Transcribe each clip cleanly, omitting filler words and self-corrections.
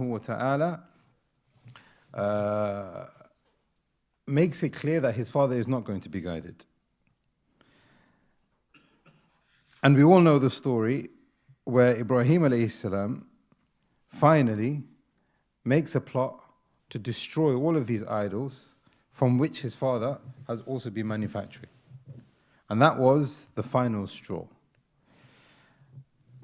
wa ta'ala makes it clear that his father is not going to be guided. And we all know the story where Ibrahim alayhi salam finally makes a plot to destroy all of these idols from which his father has also been manufacturing. And that was the final straw.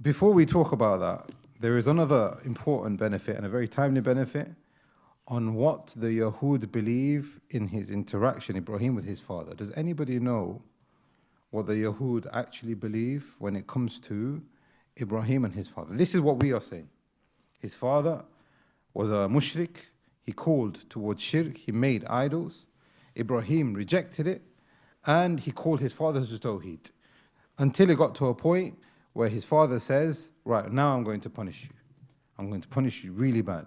Before we talk about that, there is another important benefit and a very timely benefit on what the Yahud believe in his interaction, Ibrahim, with his father. Does anybody know what the Yahud actually believe when it comes to Ibrahim and his father? This is what we are saying. His father was a mushrik. He called towards shirk. He made idols. Ibrahim rejected it. And he called his father to Tawheed. Until it got to a point where his father says, right, now I'm going to punish you. I'm going to punish you really bad.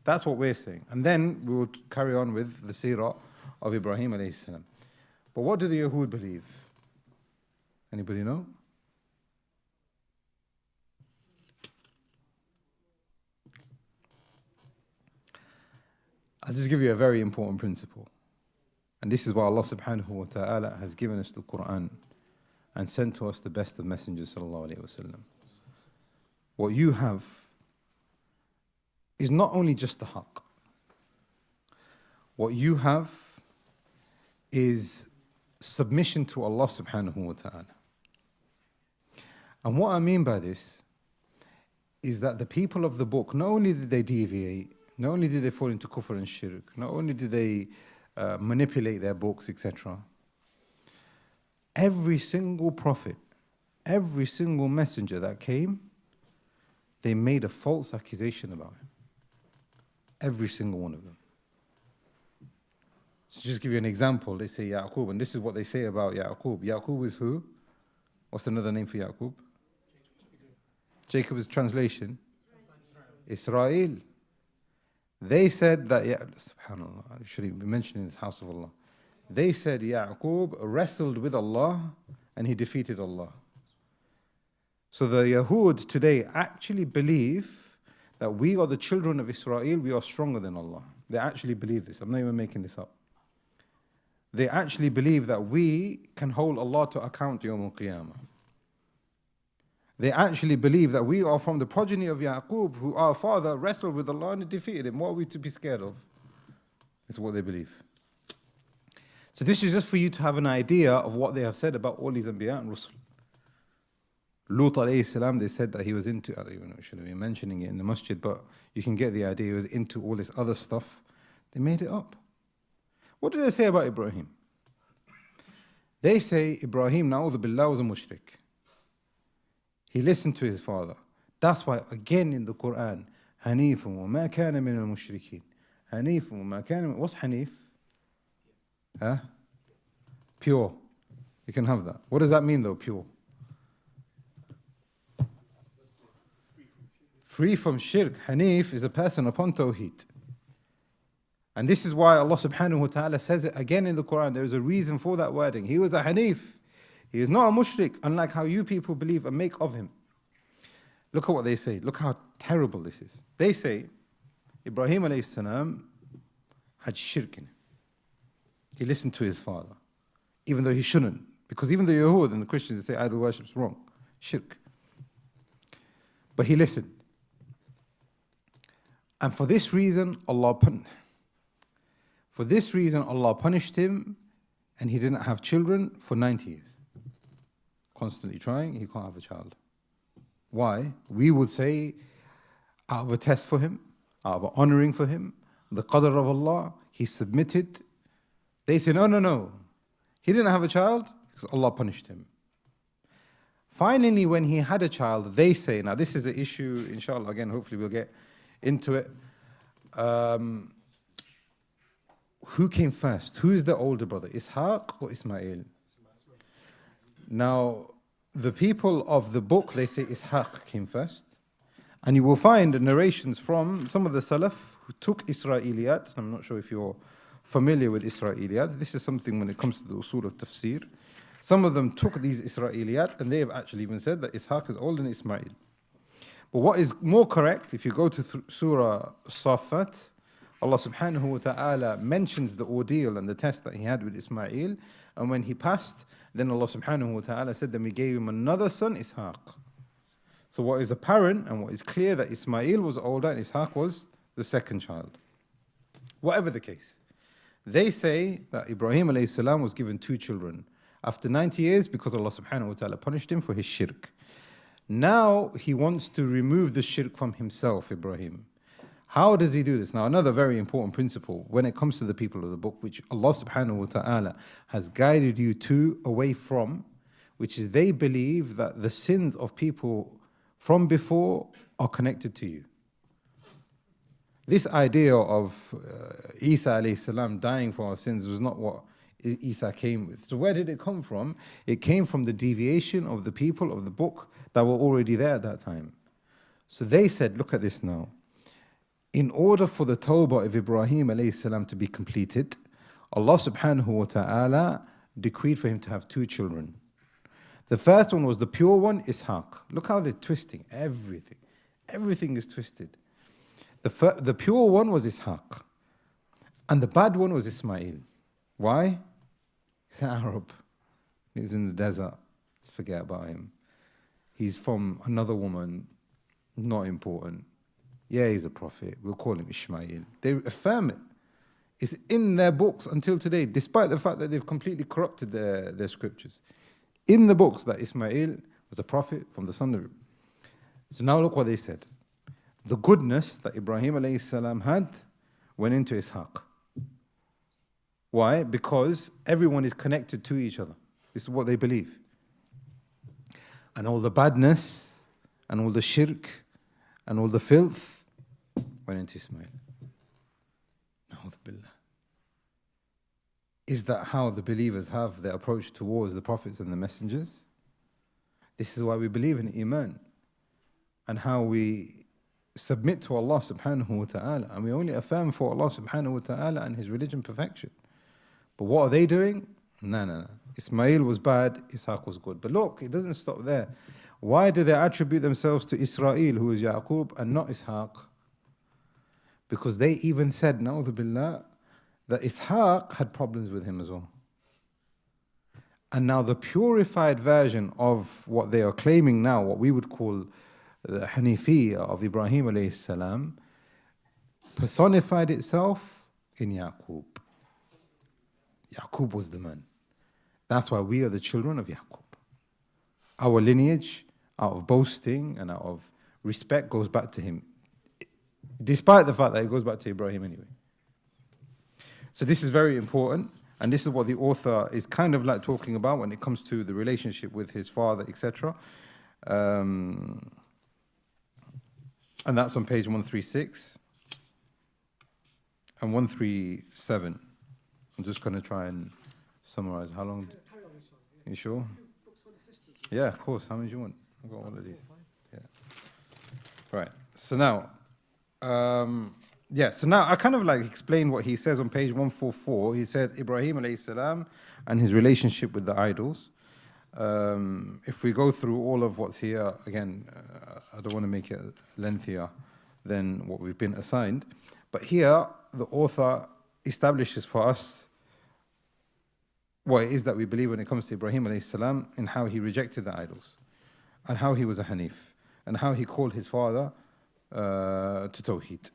That's what we're saying. And then we will carry on with the seerah of Ibrahim alayhi salam. But what do the Yahud believe? Anybody know? I'll just give you a very important principle. And this is why Allah subhanahu wa ta'ala has given us the Quran and sent to us the best of messengers sallallahu alayhi wa sallam. What you have is not only just the haqq. What you have is submission to Allah subhanahu wa ta'ala. And what I mean by this is that the people of the book, not only did they deviate, not only did they fall into kufr and shirk, not only did they manipulate their books, etc. Every single prophet, every single messenger that came, they made a false accusation about him. Every single one of them. So just give you an example, they say Ya'qub, and this is what they say about Ya'qub. Ya'qub is who? What's another name for Ya'qub? Jacob's translation? Israel. They said that, subhanAllah, I shouldn't be mentioning this house of Allah. They said Ya'qub wrestled with Allah and he defeated Allah. So the Yahud today actually believe that we are the children of Israel, we are stronger than Allah. They actually believe this. I'm not even making this up. They actually believe that we can hold Allah to account Yawm al-Qiyamah. They actually believe that we are from the progeny of Ya'qub, who our father wrestled with Allah and defeated him. What are we to be scared of? That's what they believe. So this is just for you to have an idea of what they have said about all these Anbiya and Rusul. Lut alayhi salam, they said that he was into, I don't even know, shouldn't be mentioning it in the masjid, but you can get the idea, he was into all this other stuff. They made it up. What do they say about Ibrahim? They say Ibrahim, na'udhu billah, was a mushrik. He listened to his father. That's why, again in the Quran, Hanifun wa ma kana min al-mushrikeen. Hanifun wa ma kana min... What's Hanif? Huh? Pure. You can have that. What does that mean though, pure? Free from shirk. Hanif is a person upon Tawheed. And this is why Allah subhanahu wa ta'ala says it again in the Quran. There is a reason for that wording. He was a Hanif. He is not a mushrik, unlike how you people believe and make of him. Look at what they say. Look how terrible this is. They say Ibrahim alayhi salam had shirk in him. He listened to his father, even though he shouldn't. Because even the Yahud and the Christians say idol worship is wrong. Shirk. But he listened. And for this reason, Allah punished him, and he didn't have children for 90 years. Constantly trying, he can't have a child. Why? We would say, out of a test for him, out of honoring for him, the qadr of Allah, he submitted. They say, no. He didn't have a child because Allah punished him. Finally, when he had a child, they say, now this is an issue, inshallah, again, hopefully we'll get into it. Who came first? Who is the older brother? Ishaq or Ismail? Now, the people of the book, they say Ishaq came first. And you will find narrations from some of the Salaf who took Israeliyat. I'm not sure if you're familiar with Israeliyat. This is something when it comes to the usul of tafsir. Some of them took these Israeliyat and they have actually even said that Ishaq is older than Ismail. But what is more correct, if you go to Surah Safat, Allah subhanahu wa ta'ala mentions the ordeal and the test that he had with Ismail. And when he passed, then Allah subhanahu wa ta'ala said, then we gave him another son, Ishaq. So what is apparent and what is clear that Ismail was older and Ishaq was the second child. Whatever the case, they say that Ibrahim alayhi salam was given 2 children after 90 years because Allah subhanahu wa ta'ala punished him for his shirk. Now he wants to remove the shirk from himself, Ibrahim. How does he do this? Now, another very important principle when it comes to the people of the book, which Allah subhanahu wa ta'ala has guided you to away from, which is they believe that the sins of people from before are connected to you. This idea of Isa alayhi salam dying for our sins was not what Isa came with. So where did it come from? It came from the deviation of the people of the book that were already there at that time. So they said, look at this now. In order for the tawbah of Ibrahim alayhi salam to be completed, Allah subhanahu wa ta'ala decreed for him to have 2 children. The first one was the pure one, Ishaq. Look how they're twisting everything. Everything is twisted. The pure one was Ishaq. And the bad one was Ismail. Why? He's an Arab. He was in the desert. Let's forget about him. He's from another woman. Not important. Yeah, he's a prophet. We'll call him Ishmael. They affirm it. It's in their books until today, despite the fact that they've completely corrupted their scriptures. In the books that Ismail was a prophet from the son of... So now look what they said. The goodness that Ibrahim alayhi salam had went into Ishaq. Why? Because everyone is connected to each other. This is what they believe. And all the badness and all the shirk and all the filth went into Ismail. Na'udhu billah. Is that how the believers have their approach towards the prophets and the messengers? This is why we believe in Iman and how we submit to Allah subhanahu wa ta'ala, and we only affirm for Allah subhanahu wa ta'ala and His religion perfection. But what are they doing? No. Ismail was bad, Ishaq was good. But look, it doesn't stop there. Why do they attribute themselves to Israel, who is Yaqub, and not Ishaq? Because they even said, na'udhu billah, that Ishaq had problems with him as well. And now the purified version of what they are claiming now, what we would call the Hanifiyya of Ibrahim alayhi salam, personified itself in Yaqub. Yaqub was the man. That's why we are the children of Yaqub. Our lineage, out of boasting and out of respect, goes back to him, despite the fact that it goes back to Ibrahim anyway. So this is very important, and this is what the author is kind of like talking about when it comes to the relationship with his father, etc. And that's on page 136 and 137. I'm just going to try and summarize. How long? You sure? Yeah, of course. How many do you want? I've got all of these. Yeah. Right. So now, so now I kind of like explain what he says on page 144. He said Ibrahim alayhi salam and his relationship with the idols. If we go through all of what's here, again, I don't want to make it lengthier than what we've been assigned. But here, the author establishes for us what it is that we believe when it comes to Ibrahim alayhi salam, and how he rejected the idols, and how he was a Hanif, and how he called his father to Tawheed.